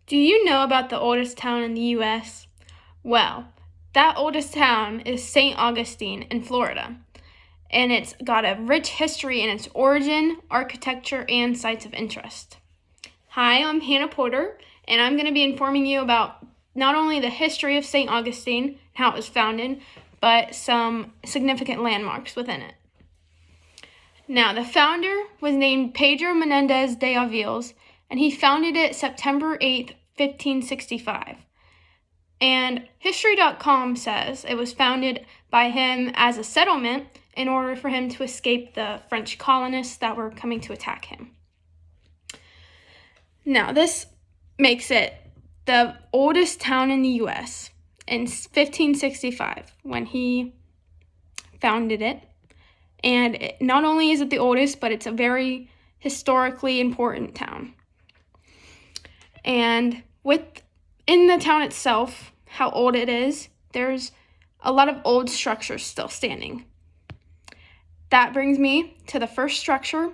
Do you know about the oldest town in the U.S.? Well, that oldest town is St. Augustine in Florida, and it's got a rich history in its origin, architecture, and sites of interest. Hi, I'm Hannah Porter, and I'm going to be informing you about not only the history of St. Augustine, how it was founded, but some significant landmarks within it. Now, the founder was named Pedro Menendez de Aviles, and he founded it September 8th, 1565. And History.com says it was founded by him as a settlement in order for him to escape the French colonists that were coming to attack him. Now, this makes it the oldest town in the U.S. in 1565 when he founded it. And not only is it the oldest, but it's a very historically important town. And within the town itself, how old it is, there's a lot of old structures still standing. That brings me to the first structure,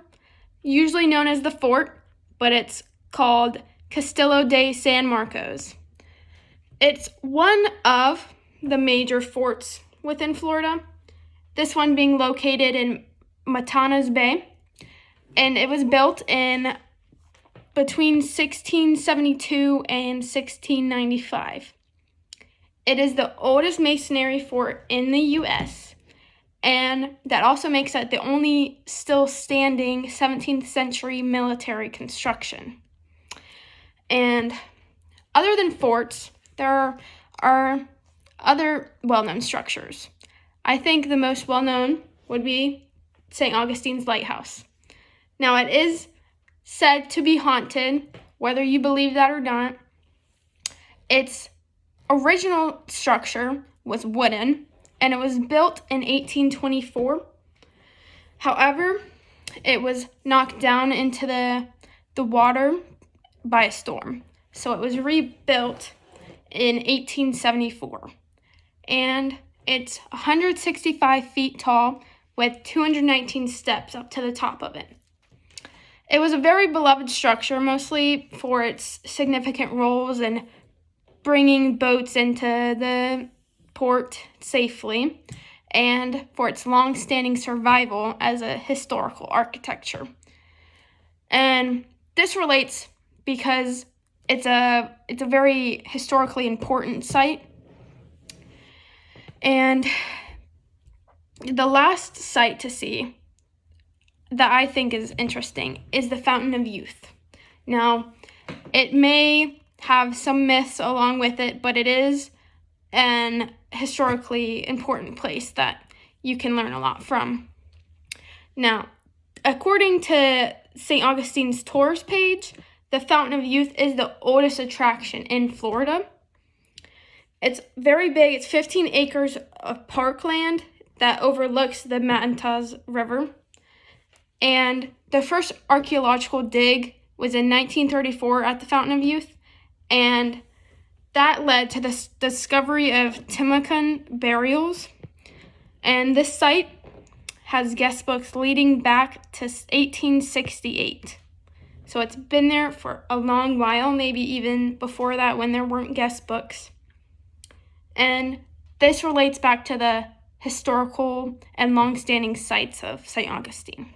usually known as the fort, but it's called Castillo de San Marcos. It's one of the major forts within Florida, this one being located in Matanas Bay, and it was built in between 1672 and 1695. It is the oldest masonry fort in the U.S., and that also makes it the only still standing 17th century military construction. And other than forts, there are other well-known structures. I think the most well-known would be St. Augustine's Lighthouse. Now, it is said to be haunted, whether you believe that or not. Its original structure was wooden, and it was built in 1824. However, it was knocked down into the water by a storm, so it was rebuilt in 1874. And it's 165 feet tall with 219 steps up to the top of it. It was a very beloved structure, mostly for its significant roles in bringing boats into the port safely and for its long-standing survival as a historical architecture. And this relates because it's a very historically important site. And the last site to see that I think is interesting is the Fountain of Youth. Now, it may have some myths along with it, but it is an historically important place that you can learn a lot from. Now, according to St. Augustine's tours page, the Fountain of Youth is the oldest attraction in Florida. It's very big. It's 15 acres of parkland that overlooks the Matanzas River. And the first archaeological dig was in 1934 at the Fountain of Youth, and that led to the discovery of Timucuan burials. And this site has guest books leading back to 1868. So it's been there for a long while, maybe even before that when there weren't guest books. And this relates back to the historical and long-standing sites of St. Augustine.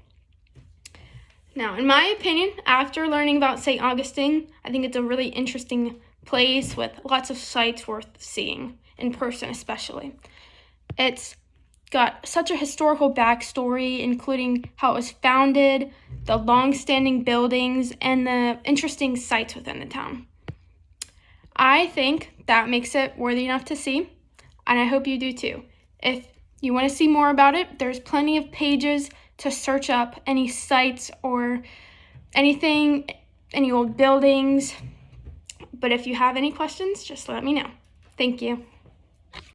Now, in my opinion, after learning about St. Augustine, I think it's a really interesting place with lots of sites worth seeing, in person especially. It's got such a historical backstory, including how it was founded, the long-standing buildings, and the interesting sites within the town. I think that makes it worthy enough to see, and I hope you do too. If you want to see more about it, there's plenty of pages to search up any sites or anything, any old buildings. But if you have any questions, just let me know. Thank you.